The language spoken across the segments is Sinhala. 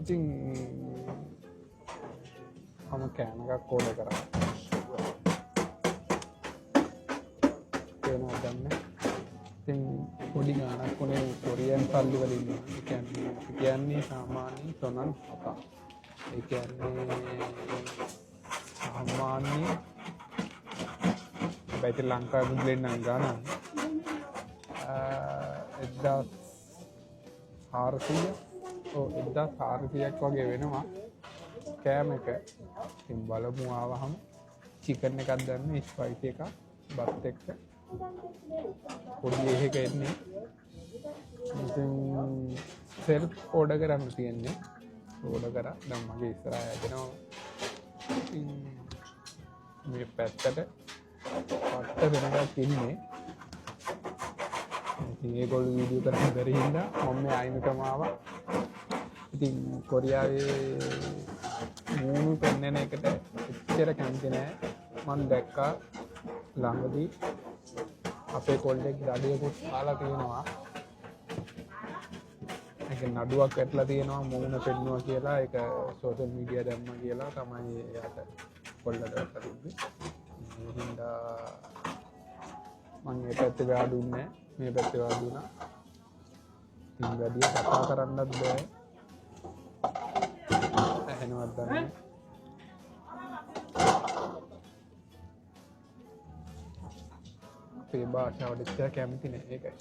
ඉතින් මම කෑම එකක් ඕඩර් කරා. වෙනවා දැන්නේ. ඉතින් පොඩි ගාණක් උනේ කොරියන් සල්ලි වලින්. ඒ කියන්නේ සාමාන්‍යයෙන් ටොනන් 7ක්. ඒ කියන්නේ සාමාන්‍ය බයිට ලංකාවේ මුදලෙන් නම් ගාණක් 1400ක් වගේ වෙනවා කෑම එක. ඉතින් බලමු ආවහම චිකන් එකක් දැම්මේ ස්පයිසි එකක් බත් එක්ක පොඩි එකක එන්නේ. ඉතින් සෙල්ෆ් ඕඩර් කරන්න තියෙන්නේ. ඕඩර් කරා දැන් මගේ ඉස්සරහා යදෙනවා. ඉතින් මේ පැත්තට පට්ට වෙනකක් ඉන්නේ. ඉතින් ඒගොල්ලෝ වීඩියෝ කරන්න බැරි හින්දා මම මේ අයිනටම ආවා. ඉතින් කොරියාවේ මූණු පෙන්වන එකට එච්චර කැමති නෑ. මම දැක්කා ළඟදී අපේ කොල්ලෙක් දඩියකුත් කාලා තියෙනවා. ඒක නඩුවක් ඇట్లా තියෙනවා මූණ පෙන්වනවා කියලා. ඒක සෝෂල් මීඩියා දැම්මා කියලා තමයි එයාට කොල්ලට වැටලා තිබ්බේ. ඒ හින්දා මම මේ පැත්තේ වාඩුන්නේ මේ පැත්තේ වාඩුණා. ඉතින් වැඩි කතා කරන්නත් බෑ. ඇහෙනවත් දන්නේ. අපේ භාෂාවට ඉච්චර කැමති නෑ ඒකයි.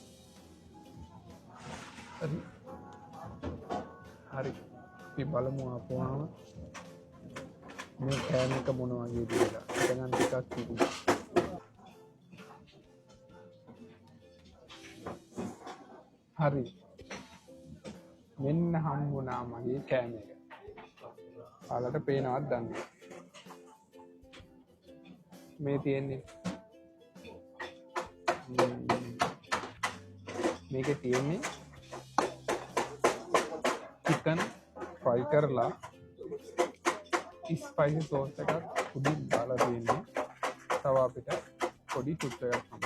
හරි. අපි බලමු ආපුවාම මේ කෑම එක මොන වගේද කියලා. ඉතින් ටිකක් තිබුණා. හරි. මෙන්න හම්බුණා මගේ කෑම එක. ඔයාලට පේනවද දන්නේ. මේ තියෙන්නේ මේකේ තියෙන්නේ චිකන් ෆ්‍රයි කරලා ස්පයිසි සෝස් එකක් උඩින් දාලා තියෙන්නේ. තව අපිට පොඩි ටිප් එකක් හම්බ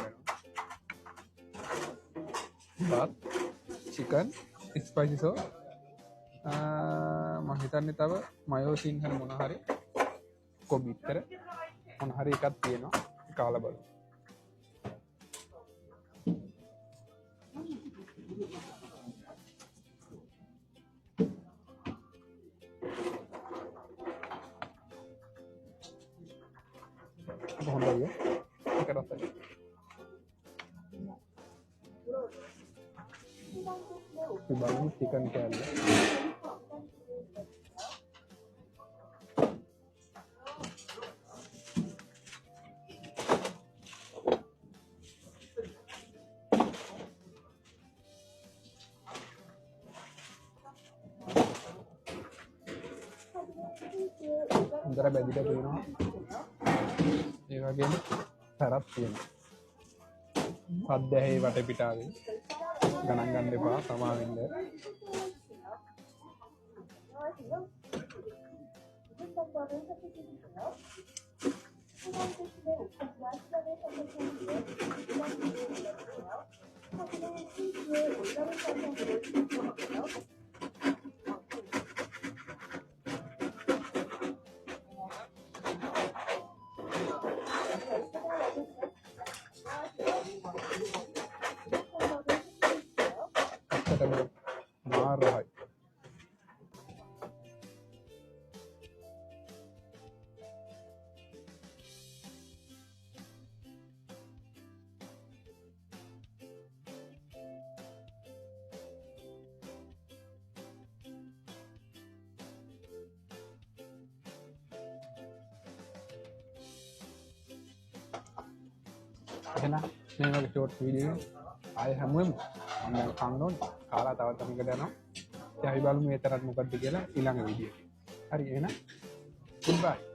වෙනවා. චිකන් ස්පයිසි සෝස් මම හිතන්නේ තව මයෝ සිංහල මොන හරි කොබිත්තර මොන හරි එකක් තියෙනවා. කාලා බලමු. හොඳයි ඒක රසයි. අපි බලමු චිකන් කෑල්ල. හොඳට බැදිලා තියෙනවා. ඒ වගේම තරක් තියෙනවා. සද්ද ඇහි වටපිටාවේ ගණන් ගන්න එපා තමා වෙන්න. මාරයි. එහෙනම් මේ වගේ ෂෝට් වීඩියෝ ආයෙ හැමෝම මම දැන් කන්න ඕනේ. කාලා තවත් තැනකට යනවා. ඉතින් අපි බලමු මේ තරත් මොකද්ද කියලා ඊළඟ වීඩියෝ එකේ. හරි එහෙනම් goodbye.